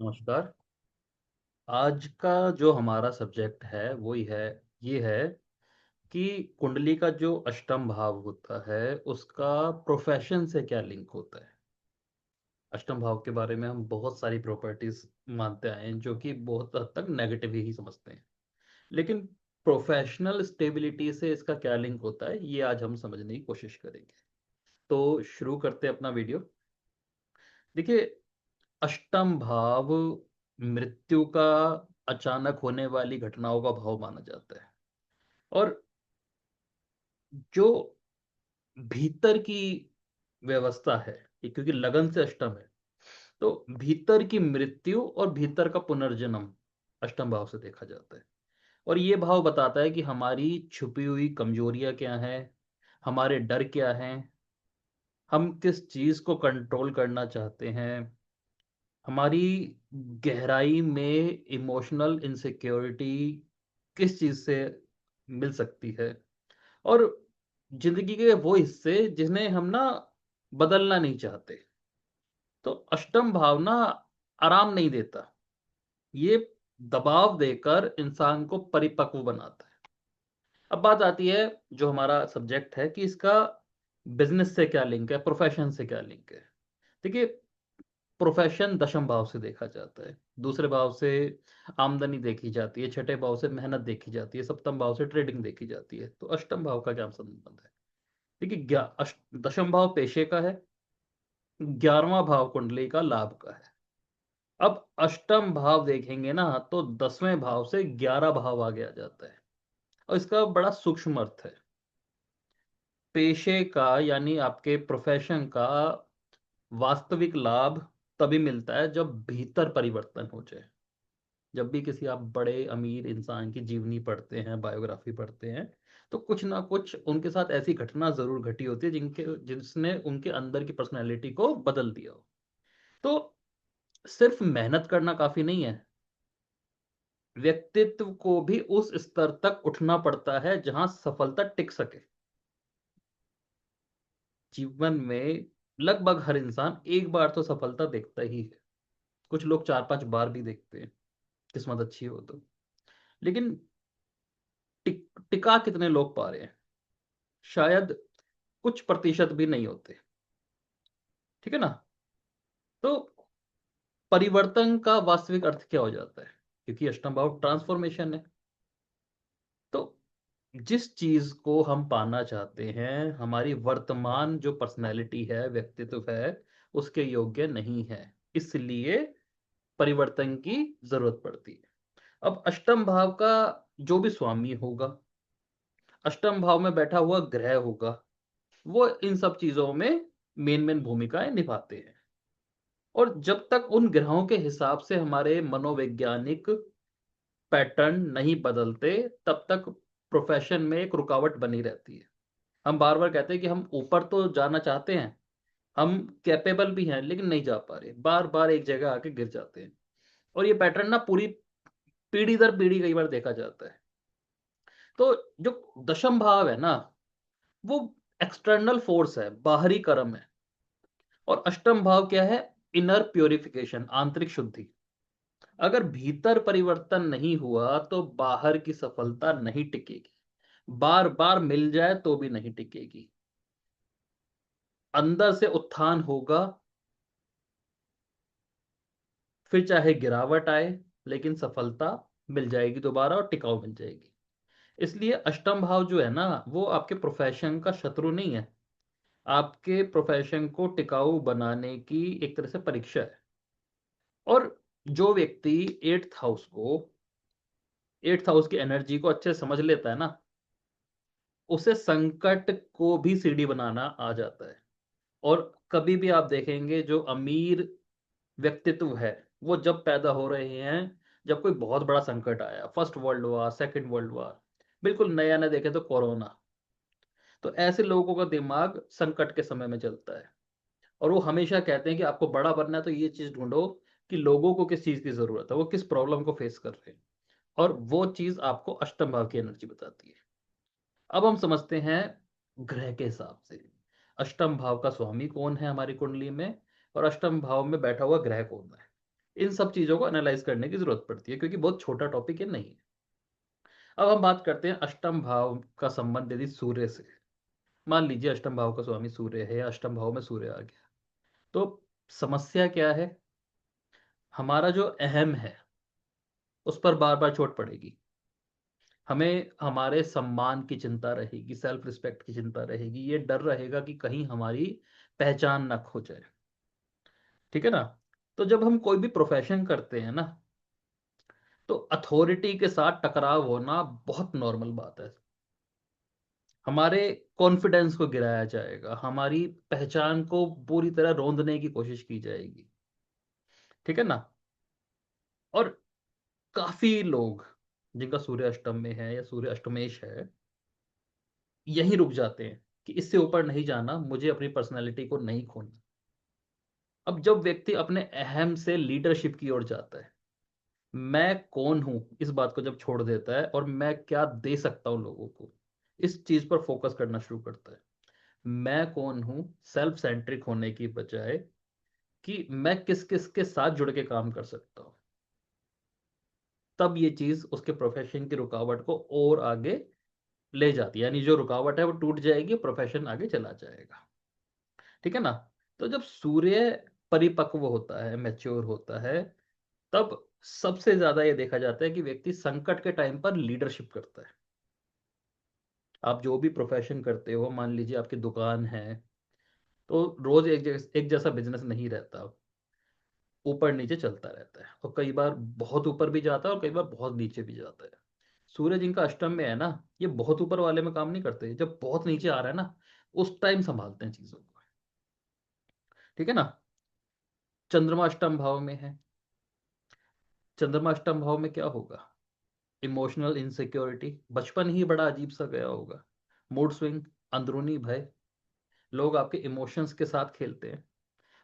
नमस्कार। आज का जो हमारा सब्जेक्ट है वो ये है कि कुंडली का जो अष्टम भाव होता है उसका प्रोफेशन से क्या लिंक होता है। अष्टम भाव के बारे में हम बहुत सारी प्रॉपर्टीज मानते आए हैं जो कि बहुत हद तक नेगेटिव ही समझते हैं, लेकिन प्रोफेशनल स्टेबिलिटी से इसका क्या लिंक होता है ये आज हम समझने की कोशिश करेंगे। तो शुरू करते हैं अपना वीडियो। देखिए, अष्टम भाव मृत्यु का अचानक होने वाली घटनाओं का भाव माना जाता है। और जो भीतर की व्यवस्था है, ये क्योंकि लगन से अष्टम है, तो भीतर की मृत्यु और भीतर का पुनर्जन्म अष्टम भाव से देखा जाता है। और ये भाव बताता है कि हमारी छुपी हुई कमजोरियां क्या हैं, हमारे डर क्या हैं, हम किस चीज को कंट्रोल करना चाहते हैं, हमारी गहराई में इमोशनल इनसिक्योरिटी किस चीज से मिल सकती है, और जिंदगी के वो हिस्से जिन्हें हम ना बदलना नहीं चाहते। तो अष्टम भावना आराम नहीं देता, ये दबाव देकर इंसान को परिपक्व बनाता है। अब बात आती है जो हमारा सब्जेक्ट है कि इसका बिजनेस से क्या लिंक है, प्रोफेशन से क्या लिंक है। देखिए, प्रोफेशन दशम भाव से देखा जाता है, दूसरे भाव से आमदनी देखी जाती है, छठे भाव से मेहनत देखी जाती है, सप्तम भाव से ट्रेडिंग देखी जाती है। तो अष्टम भाव का क्या संबंध है? देखिए, दशम भाव पेशे का है, 11वां भाव कुंडली का लाभ का है। अब अष्टम भाव देखेंगे ना तो 10वें भाव से 11 भाव आगे आ जाता है, और इसका बड़ा सूक्ष्म अर्थ है। पेशे का यानी आपके प्रोफेशन का वास्तविक लाभ तभी मिलता है जब भीतर परिवर्तन हो जाए। जब भी किसी आप बड़े अमीर इंसान की जीवनी पढ़ते हैं, बायोग्राफी पढ़ते हैं, तो कुछ ना कुछ उनके साथ ऐसी घटना जरूर घटी होती है जिसने उनके अंदर की पर्सनैलिटी को बदल दिया हो। तो सिर्फ मेहनत करना काफी नहीं है, व्यक्तित्व को भी उस स्तर तक उठना पड़ता है जहां सफलता टिक सके। जीवन में लगभग हर इंसान एक बार तो सफलता देखता ही है, कुछ लोग 4-5 बार भी देखते हैं, किस्मत अच्छी हो तो। लेकिन टिका कितने लोग पा रहे हैं? शायद कुछ प्रतिशत भी नहीं होते। ठीक है ना? तो परिवर्तन का वास्तविक अर्थ क्या हो जाता है? क्योंकि अष्टम भाव ट्रांसफॉर्मेशन है। तो जिस चीज को हम पाना चाहते हैं, हमारी वर्तमान जो पर्सनैलिटी है, व्यक्तित्व है, उसके योग्य नहीं है, इसलिए परिवर्तन की जरूरत पड़ती है। अब अष्टम भाव का जो भी स्वामी होगा, अष्टम भाव में बैठा हुआ ग्रह होगा, वो इन सब चीजों में मेन मेन भूमिकाएं निभाते हैं। और जब तक उन ग्रहों के हिसाब से हमारे मनोवैज्ञानिक पैटर्न नहीं बदलते, तब तक प्रोफेशन में एक रुकावट बनी रहती है। हम बार बार कहते हैं कि हम ऊपर तो जाना चाहते हैं, हम कैपेबल भी हैं, लेकिन नहीं जा पा रहे, बार बार एक जगह आके गिर जाते हैं। और ये पैटर्न ना पूरी पीढ़ी दर पीढ़ी कई बार देखा जाता है। तो जो दशम भाव है ना, वो एक्सटर्नल फोर्स है, बाहरी कर्म है। और अष्टम भाव क्या है? इनर प्योरिफिकेशन, आंतरिक शुद्धि। अगर भीतर परिवर्तन नहीं हुआ तो बाहर की सफलता नहीं टिकेगी, बार बार मिल जाए तो भी नहीं टिकेगी। अंदर से उत्थान होगा, फिर चाहे गिरावट आए, लेकिन सफलता मिल जाएगी दोबारा, और टिकाऊ मिल जाएगी। इसलिए अष्टम भाव जो है ना, वो आपके प्रोफेशन का शत्रु नहीं है, आपके प्रोफेशन को टिकाऊ बनाने की एक तरह से परीक्षा है। और जो व्यक्ति एट्थ हाउस की एनर्जी को अच्छे से समझ लेता है ना, उसे संकट को भी सीढ़ी बनाना आ जाता है। और कभी भी आप देखेंगे जो अमीर व्यक्तित्व है, वो जब पैदा हो रहे हैं जब कोई बहुत बड़ा संकट आया, first world war, second world war, बिल्कुल नया ना देखे तो कोरोना। तो ऐसे लोगों का दिमाग संकट के समय में चलता है, और वो हमेशा कहते हैं कि आपको बड़ा बनना है तो ये चीज ढूंढो कि लोगों को किस चीज की जरूरत है, वो किस प्रॉब्लम को फेस कर रहे हैं। और वो चीज आपको अष्टम भाव की एनर्जी बताती है। अब हम समझते हैं ग्रह के हिसाब से अष्टम भाव का स्वामी कौन है हमारी कुंडली में, और अष्टम भाव में बैठा हुआ ग्रह कौन है। इन सब चीजों को एनालाइज करने की जरूरत पड़ती है, क्योंकि बहुत छोटा टॉपिक ये नहीं है। अब हम बात करते हैं अष्टम भाव का संबंध यदि सूर्य से। मान लीजिए अष्टम भाव का स्वामी सूर्य है, या अष्टम भाव में सूर्य आ गया, तो समस्या क्या है? हमारा जो अहम है उस पर बार बार चोट पड़ेगी। हमें हमारे सम्मान की चिंता रहेगी, सेल्फ रिस्पेक्ट की चिंता रहेगी, ये डर रहेगा कि कहीं हमारी पहचान न खो जाए। ठीक है ना? तो जब हम कोई भी प्रोफेशन करते हैं ना, तो अथॉरिटी के साथ टकराव होना बहुत नॉर्मल बात है। हमारे कॉन्फिडेंस को गिराया जाएगा, हमारी पहचान को पूरी तरह रौंदने की कोशिश की जाएगी। ठीक है ना? और काफी लोग जिनका सूर्य अष्टम में है या सूर्य अष्टमेश है, यहीं रुक जाते हैं कि इससे ऊपर नहीं जाना, मुझे अपनी पर्सनैलिटी को नहीं खोना। अब जब व्यक्ति अपने अहम से लीडरशिप की ओर जाता है, मैं कौन हूं इस बात को जब छोड़ देता है, और मैं क्या दे सकता हूं लोगों को, इस चीज पर फोकस करना शुरू करता है। मैं कौन हूं, सेल्फ सेंट्रिक होने की बजाय कि मैं किस किस के साथ जुड़ के काम कर सकता हूं, तब ये चीज उसके प्रोफेशन की रुकावट को और आगे ले जाती है। यानी जो रुकावट है वो टूट जाएगी, प्रोफेशन आगे चला जाएगा। ठीक है ना? तो जब सूर्य परिपक्व होता है, मैच्योर होता है, तब सबसे ज्यादा ये देखा जाता है कि व्यक्ति संकट के टाइम पर लीडरशिप करता है। आप जो भी प्रोफेशन करते हो, मान लीजिए आपकी दुकान है, तो रोज एक जैसा बिजनेस नहीं रहता, ऊपर नीचे चलता रहता है, और कई बार बहुत ऊपर भी जाता है और कई बार बहुत नीचे भी जाता है। सूर्य जिनका अष्टम में है ना, ये बहुत ऊपर वाले में काम नहीं करते, जब बहुत नीचे आ रहा है ना, उस टाइम संभालते हैं चीजों को। ठीक है ना? चंद्रमा अष्टम भाव में है। चंद्रमा अष्टम भाव में क्या होगा? इमोशनल इनसिक्योरिटी, बचपन ही बड़ा अजीब सा गया होगा। मूड स्विंग, अंदरूनी भय, लोग आपके इमोशंस के साथ खेलते हैं,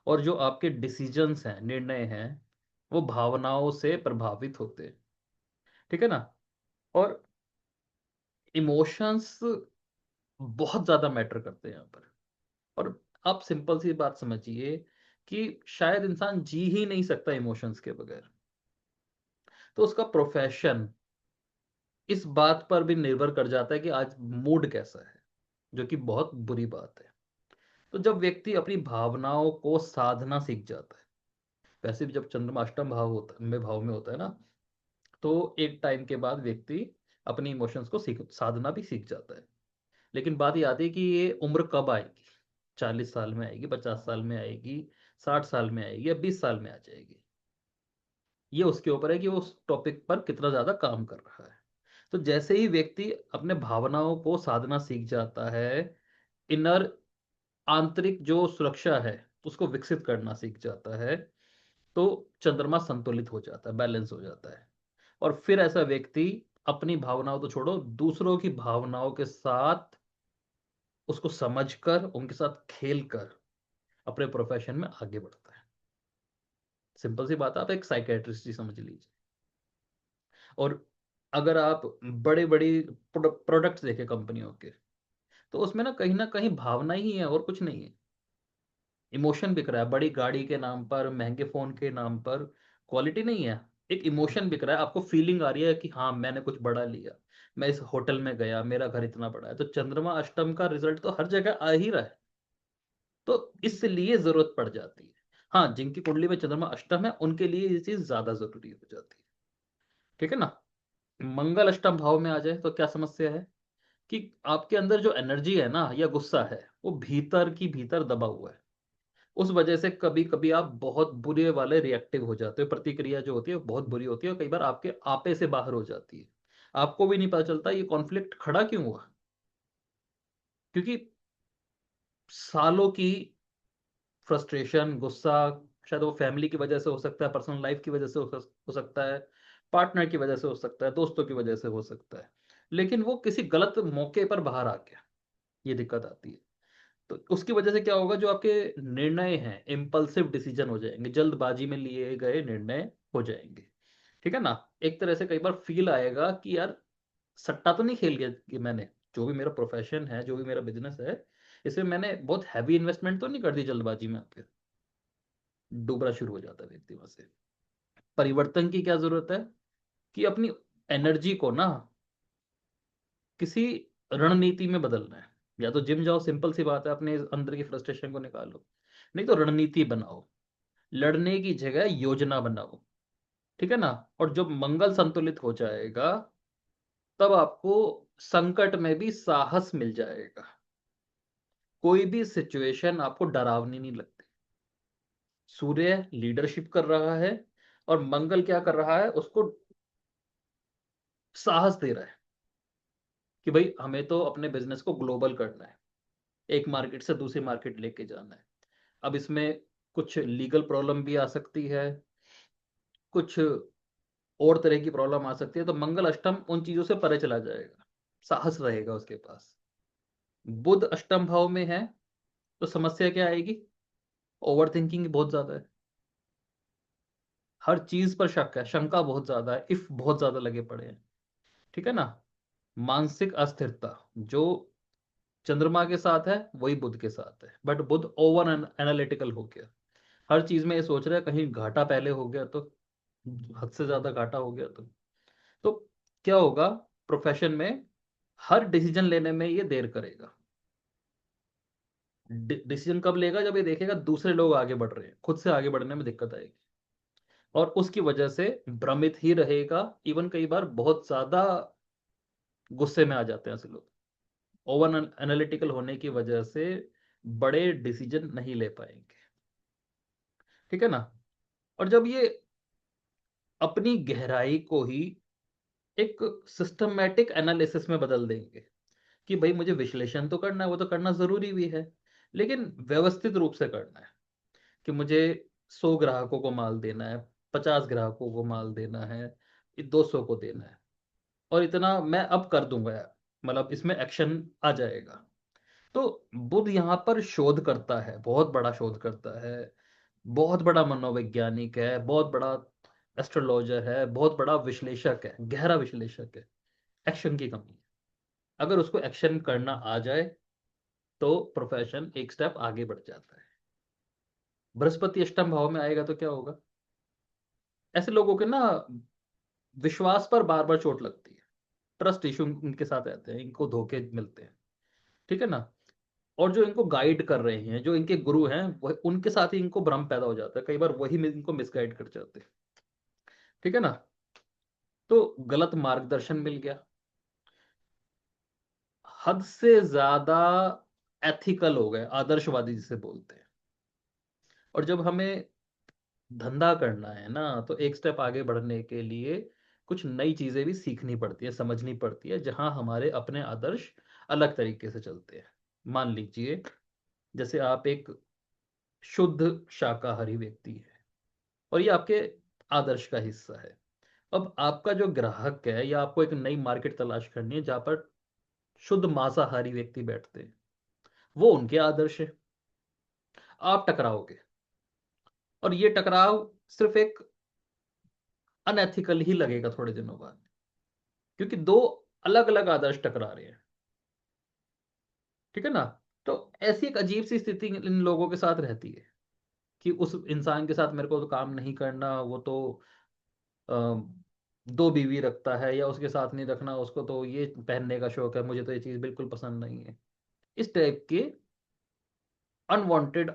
और जो आपके डिसीजंस हैं, निर्णय हैं, वो भावनाओं से प्रभावित होते हैं। ठीक है ना? और इमोशंस बहुत ज्यादा मैटर करते हैं यहाँ पर। और आप सिंपल सी बात समझिए कि शायद इंसान जी ही नहीं सकता इमोशंस के बगैर। तो उसका प्रोफेशन इस बात पर भी निर्भर कर जाता है कि आज मूड कैसा है, जो कि बहुत बुरी बात है। तो जब व्यक्ति अपनी भावनाओं को साधना सीख जाता है, वैसे भी जब चंद्रमा अष्टम भाव में होता है ना, तो एक टाइम के बाद व्यक्ति अपनी इमोशंस को सीख साधना भी सीख जाता है। लेकिन बात ये आती है कि ये उम्र कब आएगी? 40 साल में आएगी, 50 साल में आएगी, 60 साल में आएगी, या 20 साल में आ जाएगी? ये उसके ऊपर है कि वो उस टॉपिक पर कितना ज्यादा काम कर रहा है। तो जैसे ही व्यक्ति अपने भावनाओं को साधना सीख जाता है, इनर, आंतरिक जो सुरक्षा है उसको विकसित करना सीख जाता है, तो चंद्रमा संतुलित हो जाता है, बैलेंस हो जाता है। और फिर ऐसा व्यक्ति अपनी भावनाओं तो छोड़ो, दूसरों की भावनाओं के साथ उसको समझकर, उनके साथ खेलकर अपने प्रोफेशन में आगे बढ़ता है। सिंपल सी बात है, आप एक साइकेट्रिस्ट ही समझ लीजिए। और अगर आप बड़े बड़ी प्रोडक्ट्स देखें कंपनियों के, तो उसमें ना कहीं भावना ही है और कुछ नहीं है। इमोशन बिक रहा है, बड़ी गाड़ी के नाम पर, महंगे फोन के नाम पर, क्वालिटी नहीं है। एक इमोशन बिक रहा है, आपको फीलिंग आ रही है कि हाँ मैंने कुछ बड़ा लिया, मैं इस होटल में गया, मेरा घर इतना बड़ा है। तो चंद्रमा अष्टम का रिजल्ट तो हर जगह आ ही रहा है। तो इसलिए जरूरत पड़ जाती है। हाँ, जिनकी कुंडली में चंद्रमा अष्टम है उनके लिए ये चीज ज्यादा जरूरी हो जाती है। ठीक है ना? मंगल अष्टम भाव में आ जाए तो क्या समस्या है? कि आपके अंदर जो एनर्जी है ना, या गुस्सा है, वो भीतर की भीतर दबा हुआ है। उस वजह से कभी कभी आप बहुत बुरे वाले रिएक्टिव हो जाते हो, प्रतिक्रिया जो होती है वो बहुत बुरी होती है, और कई बार आपके आपे से बाहर हो जाती है। आपको भी नहीं पता चलता ये कॉन्फ्लिक्ट खड़ा क्यों हुआ, क्योंकि सालों की फ्रस्ट्रेशन, गुस्सा, शायद वो फैमिली की वजह से हो सकता है, पर्सनल लाइफ की वजह से हो सकता है, पार्टनर की वजह से हो सकता है, दोस्तों की वजह से हो सकता है, लेकिन वो किसी गलत मौके पर बाहर आ गया, ये दिक्कत आती है। तो उसकी वजह से क्या होगा, जो आपके निर्णय हैं इम्पल्सिव डिसीजन हो जाएंगे, जल्दबाजी में लिए गए निर्णय हो जाएंगे। ठीक है ना? एक तरह से कई बार फील आएगा कि यार सट्टा तो नहीं खेल गया कि मैंने, जो भी मेरा प्रोफेशन है, जो भी मेरा बिजनेस है, इसमें मैंने बहुत हैवी इन्वेस्टमेंट तो नहीं कर दी जल्दबाजी में आके। डूबना शुरू हो जाता है व्यक्ति वहां से। परिवर्तन की क्या जरूरत है? कि अपनी एनर्जी को ना किसी रणनीति में बदलना है। या तो जिम जाओ, सिंपल सी बात है, अपने अंदर की फ्रस्ट्रेशन को निकालो। नहीं तो रणनीति बनाओ, लड़ने की जगह योजना बनाओ। ठीक है ना? और जब मंगल संतुलित हो जाएगा, तब आपको संकट में भी साहस मिल जाएगा। कोई भी सिचुएशन आपको डरावनी नहीं लगती। सूर्य लीडरशिप कर रहा है, और मंगल क्या कर रहा है? उसको साहस दे रहा है कि भाई हमें तो अपने बिजनेस को ग्लोबल करना है, एक मार्केट से दूसरी मार्केट लेके जाना है। अब इसमें कुछ लीगल प्रॉब्लम भी आ सकती है, कुछ और तरह की प्रॉब्लम आ सकती है, तो मंगल अष्टम उन चीजों से परे चला जाएगा, साहस रहेगा उसके पास। बुध अष्टम भाव में है, तो समस्या क्या आएगी? ओवर थिंकिंग बहुत ज्यादा है, हर चीज पर शक है, शंका बहुत ज्यादा है, इफ बहुत ज्यादा लगे पड़े हैं। ठीक है ना? मानसिक अस्थिरता जो चंद्रमा के साथ है वही बुध के साथ है, बट बुध ओवर एनालिटिकल हो गया। हर चीज में ये सोच रहा है कहीं घाटा पहले हो गया तो, हद से ज्यादा घाटा हो गया तो क्या होगा? प्रोफेशन में हर डिसीजन लेने में ये देर करेगा। डिसीजन कब लेगा? जब ये देखेगा दूसरे लोग आगे बढ़ रहे हैं, खुद से आगे बढ़ने में दिक्कत आएगी, और उसकी वजह से भ्रमित ही रहेगा। इवन कई बार बहुत ज्यादा गुस्से में आ जाते हैं ऐसे लोग, ओवर एनालिटिकल होने की वजह से बड़े डिसीजन नहीं ले पाएंगे। ठीक है ना? और जब ये अपनी गहराई को ही एक सिस्टमैटिक एनालिसिस में बदल देंगे कि भाई मुझे विश्लेषण तो करना है, वो तो करना जरूरी भी है, लेकिन व्यवस्थित रूप से करना है। कि मुझे 100 ग्राहकों को माल देना है, 50 ग्राहकों को माल देना है, 200 को देना है, और इतना मैं अब कर दूंगा यार, मतलब इसमें एक्शन आ जाएगा। तो बुध यहाँ पर शोध करता है, बहुत बड़ा शोध करता है, बहुत बड़ा मनोवैज्ञानिक है, बहुत बड़ा एस्ट्रोलॉजर है, बहुत बड़ा विश्लेषक है, गहरा विश्लेषक है। एक्शन की कमी है। अगर उसको एक्शन करना आ जाए तो प्रोफेशन एक स्टेप आगे बढ़ जाता है। बृहस्पति अष्टम भाव में आएगा तो क्या होगा? ऐसे लोगों के ना विश्वास पर बार बार चोट लगती है, ट्रस्ट इशू इनके साथ रहते हैं, इनको धोखे मिलते हैं। ठीक है ना? और जो इनको गाइड कर रहे हैं, जो इनके गुरु हैं, वह उनके साथ ही इनको भ्रम पैदा हो जाता है, कई बार वही इनको मिसगाइड कर जाते हैं। ठीक है ना? तो गलत मार्गदर्शन मिल गया, हद से ज्यादा एथिकल हो गए, आदर्शवादी जिसे बोलते हैं। और जब हमें धंधा करना है ना, तो एक स्टेप आगे बढ़ने के लिए कुछ नई चीजें भी सीखनी पड़ती है, समझनी पड़ती है, जहां हमारे अपने आदर्श अलग तरीके से चलते हैं। मान लीजिए, जैसे आप एक शुद्ध शाकाहारी व्यक्ति है, और ये आपके आदर्श का हिस्सा है। अब आपका जो ग्राहक है, या आपको एक नई मार्केट तलाश करनी है जहां पर शुद्ध मांसाहारी व्यक्ति बैठते हैं, वो उनके आदर्श है। आप टकराओगे, और ये टकराव सिर्फ एक अनएथिकल ही लगेगा थोड़े दिनों बाद, क्योंकि दो अलग अलग आदर्श टकरा रहे हैं। ठीक है ना? तो ऐसी एक अजीब सी स्थिति इन लोगों के साथ रहती है कि उस इंसान के साथ मेरे को तो काम नहीं करना, वो तो अ, दो बीवी रखता है, या उसके साथ नहीं रखना, उसको तो ये पहनने का शौक है, मुझे तो ये चीज बिल्कुल पसंद नहीं है। इस टाइप के अनवांटेड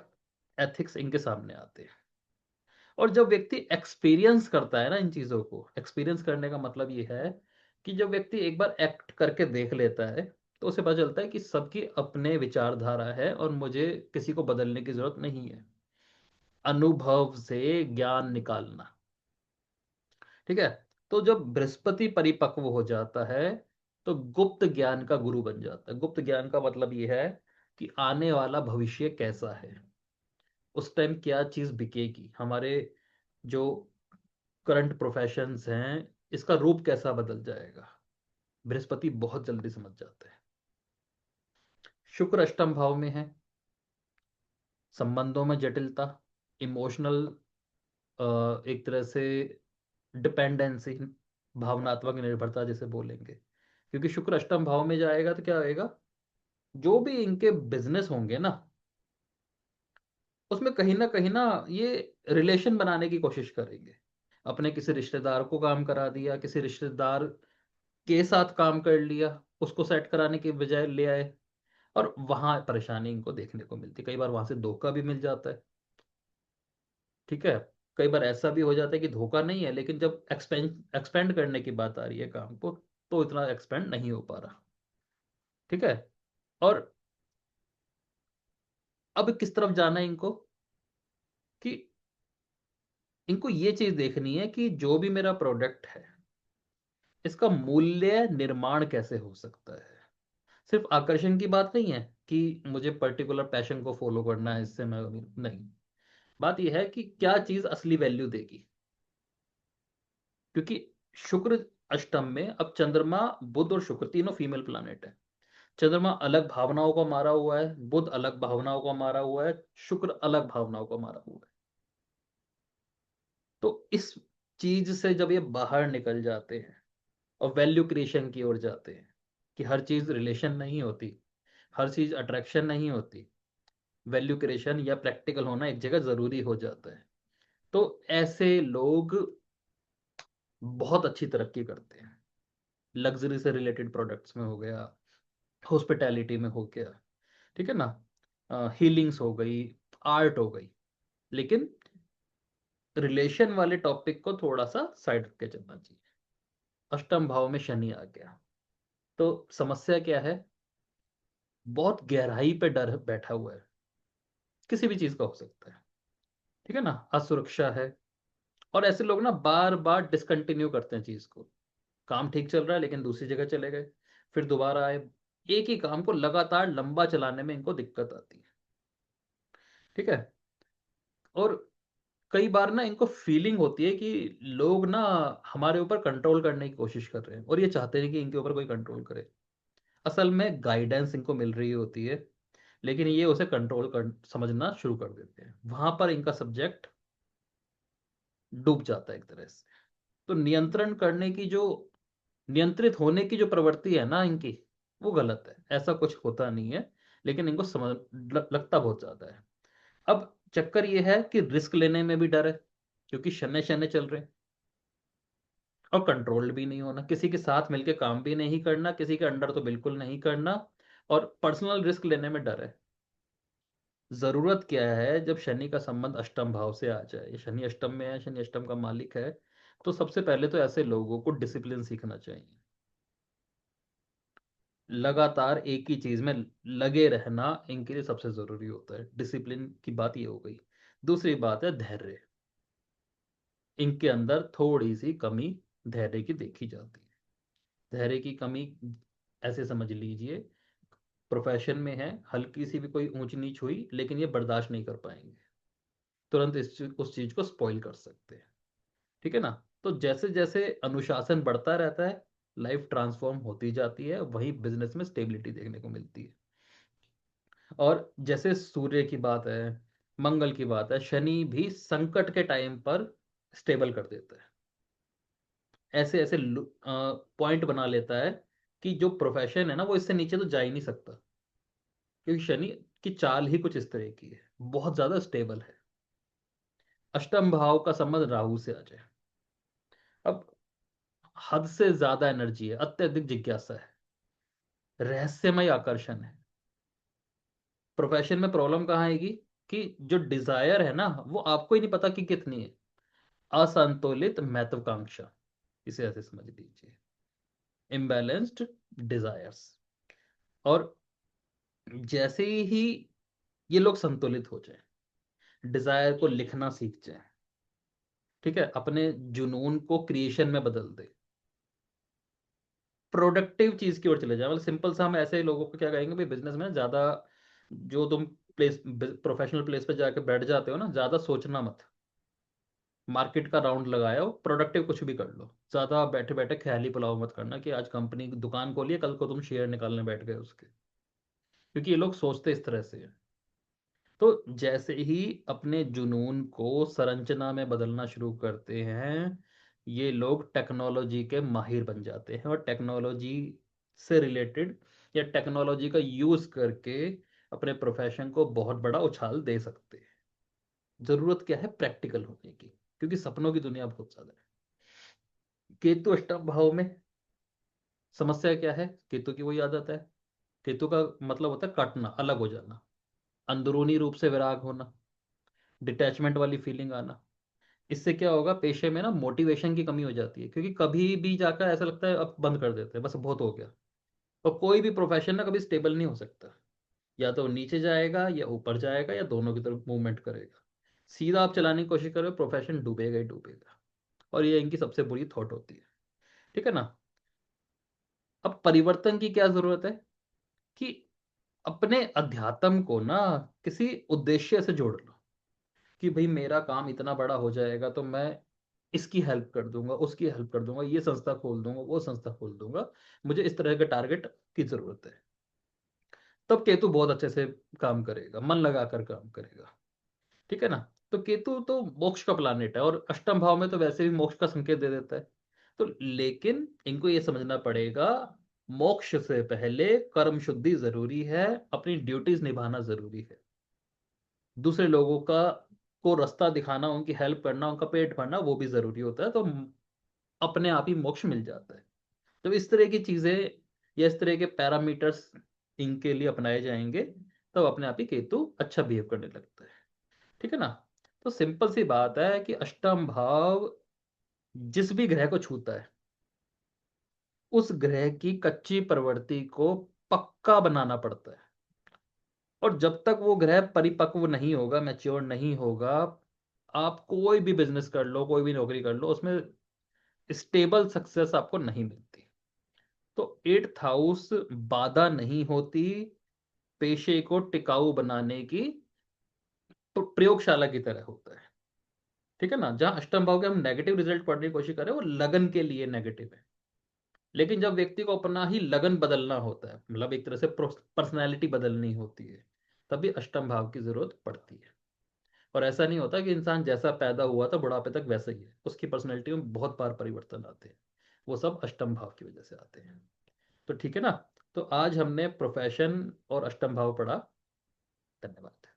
एथिक्स इनके सामने आते हैं। और जब व्यक्ति एक्सपीरियंस करता है ना इन चीजों को, एक्सपीरियंस करने का मतलब ये है कि जब व्यक्ति एक बार एक्ट करके देख लेता है, तो उसे पता चलता है कि सबकी अपने विचारधारा है, और मुझे किसी को बदलने की जरूरत नहीं है। अनुभव से ज्ञान निकालना। ठीक है? तो जब बृहस्पति परिपक्व हो जाता है, तो गुप्त ज्ञान का गुरु बन जाता है। गुप्त ज्ञान का मतलब ये है कि आने वाला भविष्य कैसा है, उस टाइम क्या चीज बिकेगी, हमारे जो करंट प्रोफेशंस हैं, इसका रूप कैसा बदल जाएगा, बृहस्पति बहुत जल्दी समझ जाते हैं। शुक्र अष्टम भाव में है, संबंधों में जटिलता, इमोशनल, एक तरह से डिपेंडेंसी, भावनात्मक निर्भरता जिसे बोलेंगे। क्योंकि शुक्र अष्टम भाव में जाएगा तो क्या होएगा? जो भी इनके बिजनेस होंगे ना, उसमें कहीं ना ये रिलेशन बनाने की कोशिश करेंगे। अपने किसी रिश्तेदार को काम करा दिया, किसी रिश्तेदार के साथ काम कर लिया, उसको सेट कराने के बजाय ले आए। और वहां परेशानी इनको देखने को मिलती है, कई बार वहां से धोखा भी मिल जाता है। ठीक है। कई बार ऐसा भी हो जाता है कि धोखा नहीं है, लेकिन जब एक्सपेंड करने की बात आ रही है काम को, तो इतना एक्सपेंड नहीं हो पा रहा। ठीक है। और अब किस तरफ जाना है इनको, कि इनको ये चीज देखनी है कि जो भी मेरा प्रोडक्ट है, इसका मूल्य निर्माण कैसे हो सकता है। सिर्फ आकर्षण की बात नहीं है कि मुझे पर्टिकुलर पैशन को फॉलो करना है, इससे मैं नहीं। बात यह है कि क्या चीज असली वैल्यू देगी। क्योंकि शुक्र अष्टम में, अब चंद्रमा, बुध और शुक्र तीनों फीमेल प्लैनेट है। चंद्रमा अलग भावनाओं को मारा हुआ है, बुध अलग भावनाओं को मारा हुआ है, शुक्र अलग भावनाओं को मारा हुआ है। तो इस चीज से जब ये बाहर निकल जाते हैं और वैल्यू क्रिएशन की ओर जाते हैं, कि हर चीज रिलेशन नहीं होती, हर चीज अट्रैक्शन नहीं होती, वैल्यू क्रिएशन या प्रैक्टिकल होना एक जगह जरूरी हो जाता है, तो ऐसे लोग बहुत अच्छी तरक्की करते हैं। लग्जरी से रिलेटेड प्रोडक्ट्स में हो गया, हॉस्पिटैलिटी में हो गया, ठीक है ना, हीलिंग्स हो गई, आर्ट हो गई। लेकिन रिलेशन वाले टॉपिक को थोड़ा सा साइड रख के चलना चाहिए। अष्टम भाव में शनि आ गया, तो समस्या क्या है, बहुत गहराई पे डर बैठा हुआ है, किसी भी चीज का हो सकता है। ठीक है ना, असुरक्षा है। और ऐसे लोग ना बार बार डिसकंटिन्यू करते हैं चीज को। काम ठीक चल रहा है लेकिन दूसरी जगह चले गए, फिर दोबारा आए। एक ही काम को लगातार लंबा चलाने में इनको दिक्कत आती है। ठीक है। और कई बार ना इनको फीलिंग होती है कि लोग ना हमारे ऊपर कंट्रोल करने की कोशिश कर रहे हैं, और ये चाहते हैं कि इनके ऊपर कोई कंट्रोल करे। असल में गाइडेंस इनको मिल रही होती है, लेकिन ये उसे कंट्रोल कर समझना शुरू कर देते हैं, वहां पर इनका सब्जेक्ट डूब जाता है एक तरह से। तो नियंत्रण करने की जो, नियंत्रित होने की जो प्रवृत्ति है ना इनकी, वो गलत है। ऐसा कुछ होता नहीं है, लेकिन इनको समझ लगता बहुत ज्यादा है। अब चक्कर ये है कि रिस्क लेने में भी डर है, क्योंकि शनै शनै चल रहे हैं। और कंट्रोल्ड भी नहीं होना, किसी के साथ मिलके काम भी नहीं करना, किसी के अंडर तो बिल्कुल नहीं करना। और पर्सनल रिस्क लेने में डर है। जरूरत क्या है, जब शनि का संबंध अष्टम भाव से आ जाए, शनि अष्टम में है, शनि अष्टम का मालिक है, तो सबसे पहले तो ऐसे लोगों को डिसिप्लिन सीखना चाहिए। लगातार एक ही चीज में लगे रहना इनके लिए सबसे जरूरी होता है। डिसिप्लिन की बात ये हो गई। दूसरी बात है धैर्य। इनके अंदर थोड़ी सी कमी धैर्य की देखी जाती है। धैर्य की कमी ऐसे समझ लीजिए, प्रोफेशन में है, हल्की सी भी कोई ऊंच नीच हुई लेकिन ये बर्दाश्त नहीं कर पाएंगे, तुरंत उस चीज को स्पॉइल कर सकते हैं। ठीक है ना। तो जैसे जैसे अनुशासन बढ़ता रहता है, लाइफ ट्रांसफॉर्म होती जाती है, वहीं बिजनेस में स्टेबिलिटी देखने को मिलती है। और जैसे सूर्य की बात है, मंगल की बात है, शनि भी संकट के टाइम पर स्टेबल कर देता है। ऐसे ऐसे पॉइंट बना लेता है कि जो प्रोफेशन है ना, वो इससे नीचे तो जा ही नहीं सकता। क्योंकि शनि की चाल ही कुछ इस तरह की है, बहुत ज्यादा स्टेबल है। अष्टम भाव का संबंध राहु से आ जाए, अब हद से ज्यादा एनर्जी है, अत्यधिक जिज्ञासा है, रहस्यमय आकर्षण है। प्रोफेशन में प्रॉब्लम कहाँ आएगी, कि जो डिजायर है ना, वो आपको ही नहीं पता कि कितनी है। असंतुलित महत्वाकांक्षा, इसे ऐसे समझ लीजिए, इम्बैलेंस्ड डिजायर्स। और जैसे ही ये लोग संतुलित हो जाए, डिजायर को लिखना सीख जाए, ठीक है, अपने जुनून को क्रिएशन में बदल दे, प्रोडक्टिव चीज की ओर चले जाए। मतलब सिंपल सा हम ऐसे लोगों को क्या कहेंगे, भाई बिजनेस में ज्यादा, जो तुम प्लेस, प्रोफेशनल प्लेस पे जाके बैठ जाते हो ना, ज्यादा सोचना मत। मार्केट का राउंड लगाओ, प्रोडक्टिव कुछ भी कर लो, ज्यादा बैठे बैठे ख्याली पुलाव मत करना कि आज कंपनी की दुकान खोली है, कल को तुम शेयर निकालने बैठ गए उसके। क्योंकि ये लोग सोचते इस तरह से हैं। तो जैसे ही अपने जुनून को संरचना में बदलना शुरू करते हैं, ये लोग टेक्नोलॉजी के माहिर बन जाते हैं, और टेक्नोलॉजी से रिलेटेड या टेक्नोलॉजी का यूज करके अपने प्रोफेशन को बहुत बड़ा उछाल दे सकते हैं। जरूरत क्या है, प्रैक्टिकल होने की। क्योंकि सपनों की दुनिया बहुत ज्यादा है। केतु अष्टम भाव में समस्या क्या है? केतु की वही आदत है। केतु का मतलब होता है काटना, अलग हो जाना, अंदरूनी रूप से विराग होना, डिटैचमेंट वाली फीलिंग आना। इससे क्या होगा, पेशे में ना मोटिवेशन की कमी हो जाती है, क्योंकि कभी भी जाकर ऐसा लगता है अब बंद कर देते हैं, बस बहुत हो गया। और कोई भी प्रोफेशन ना कभी स्टेबल नहीं हो सकता, या तो नीचे जाएगा या ऊपर जाएगा या दोनों की तरफ मूवमेंट करेगा। सीधा आप चलाने की कोशिश करो, प्रोफेशन डूबेगा ही डूबेगा। और ये इनकी सबसे बुरी थॉट होती है। ठीक है ना? अब परिवर्तन की क्या जरूरत है कि अपने अध्यात्म को ना किसी उद्देश्य से जोड़ लो, कि भाई मेरा काम इतना बड़ा हो जाएगा तो मैं इसकी हेल्प कर दूंगा, उसकी हेल्प कर दूंगा, ये संस्था खोल दूंगा, वो संस्था खोल दूंगा, मुझे इस तरह के टारगेट की जरूरत है। तब केतु बहुत अच्छे से काम करेगा, मन लगाकर काम करेगा। ठीक है ना? तो केतु तो मोक्ष का प्लानेट है, और अष्टम भाव में तो वैसे भी मोक्ष का संकेत दे देता है। तो लेकिन इनको ये समझना पड़ेगा, मोक्ष से पहले कर्म शुद्धि जरूरी है, अपनी ड्यूटीज निभाना जरूरी है। दूसरे लोगों का को रास्ता दिखाना, उनकी हेल्प करना, उनका पेट भरना, वो भी जरूरी होता है। तो अपने आप ही मोक्ष मिल जाता है। जब इस तरह की चीजें या इस तरह के पैरामीटर्स इनके लिए अपनाए जाएंगे, तब अपने आप ही केतु अच्छा बिहेव करने लगता है। ठीक है ना? तो सिंपल सी बात है कि अष्टम भाव जिस भी ग्रह को छूता है, उस ग्रह की कच्ची प्रवृत्ति को पक्का बनाना पड़ता है। और जब तक वो ग्रह परिपक्व नहीं होगा, मैच्योर नहीं होगा, आप कोई भी बिजनेस कर लो, कोई भी नौकरी कर लो, उसमें स्टेबल सक्सेस आपको नहीं मिलती। तो एट्थ हाउस बाधा नहीं होती पेशे को टिकाऊ बनाने की, तो प्रयोगशाला की तरह होता है। ठीक है ना? जहां अष्टम भाव के हम नेगेटिव रिजल्ट पढ़ने की कोशिश करें, वो लगन के लिए नेगेटिव है। लेकिन जब व्यक्ति को अपना ही लगन बदलना होता है, मतलब एक तरह से पर्सनैलिटी बदलनी होती है, तभी अष्टम भाव की जरूरत पड़ती है। और ऐसा नहीं होता कि इंसान जैसा पैदा हुआ था बुढ़ापे तक वैसा ही है, उसकी पर्सनैलिटी में बहुत बार परिवर्तन आते हैं। वो सब अष्टम भाव की वजह से आते हैं। तो ठीक है ना? तो आज हमने प्रोफेशन और अष्टम भाव पढ़ा। धन्यवाद।